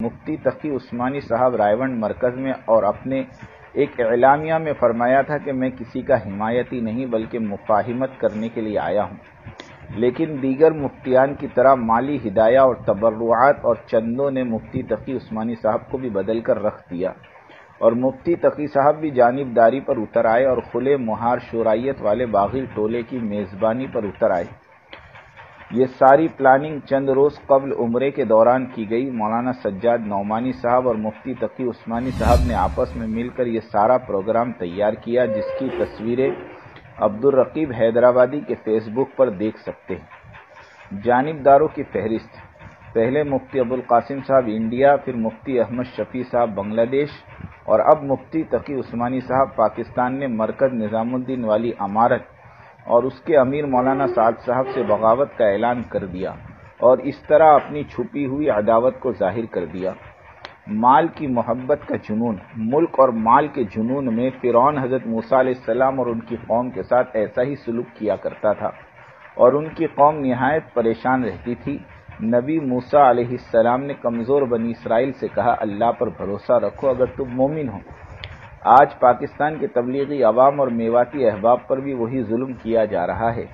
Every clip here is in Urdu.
مفتی تقی عثمانی صاحب رائیونڈ مرکز میں اور اپنے ایک اعلامیہ میں فرمایا تھا کہ میں کسی کا حمایتی نہیں بلکہ مفاہمت کرنے کے لیے آیا ہوں، لیکن دیگر مفتیان کی طرح مالی ہدایہ اور تبرعات اور چندوں نے مفتی تقی عثمانی صاحب کو بھی بدل کر رکھ دیا، اور مفتی تقی صاحب بھی جانبداری پر اتر آئے اور کھلے مہار شورائیت والے باغی ٹولے کی میزبانی پر اتر آئے۔ یہ ساری پلاننگ چند روز قبل عمرے کے دوران کی گئی۔ مولانا سجاد نعمانی صاحب اور مفتی تقی عثمانی صاحب نے آپس میں مل کر یہ سارا پروگرام تیار کیا، جس کی تصویریں عبدالرقیب حیدرآبادی کے فیس بک پر دیکھ سکتے ہیں۔ جانبداروں کی فہرست: پہلے مفتی ابوالقاسم صاحب انڈیا، پھر مفتی احمد شفیع صاحب بنگلہ دیش، اور اب مفتی تقی عثمانی صاحب پاکستان نے مرکز نظام الدین والی عمارت اور اس کے امیر مولانا سعد صاحب سے بغاوت کا اعلان کر دیا اور اس طرح اپنی چھپی ہوئی عداوت کو ظاہر کر دیا۔ مال کی محبت کا جنون: ملک اور مال کے جنون میں فرعون حضرت موسیٰ علیہ السلام اور ان کی قوم کے ساتھ ایسا ہی سلوک کیا کرتا تھا اور ان کی قوم نہایت پریشان رہتی تھی۔ نبی موسیٰ علیہ السلام نے کمزور بنی اسرائیل سے کہا، اللہ پر بھروسہ رکھو اگر تم مومن ہو۔ آج پاکستان کے تبلیغی عوام اور میواتی احباب پر بھی وہی ظلم کیا جا رہا ہے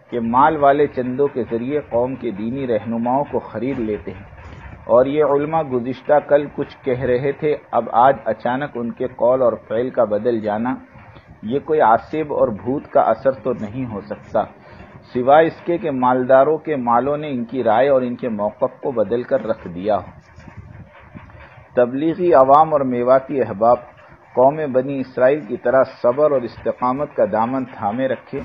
کہ مال والے چندوں کے ذریعے قوم کے دینی رہنماؤں کو خرید لیتے ہیں، اور یہ علماء گزشتہ کل کچھ کہہ رہے تھے، اب آج اچانک ان کے قول اور فعل کا بدل جانا، یہ کوئی عاصب اور بھوت کا اثر تو نہیں ہو سکتا، سوائے اس کے کہ مالداروں کے مالوں نے ان کی رائے اور ان کے موقف کو بدل کر رکھ دیا ہو۔ تبلیغی عوام اور میواتی احباب قوم بنی اسرائیل کی طرح صبر اور استقامت کا دامن تھامے رکھے۔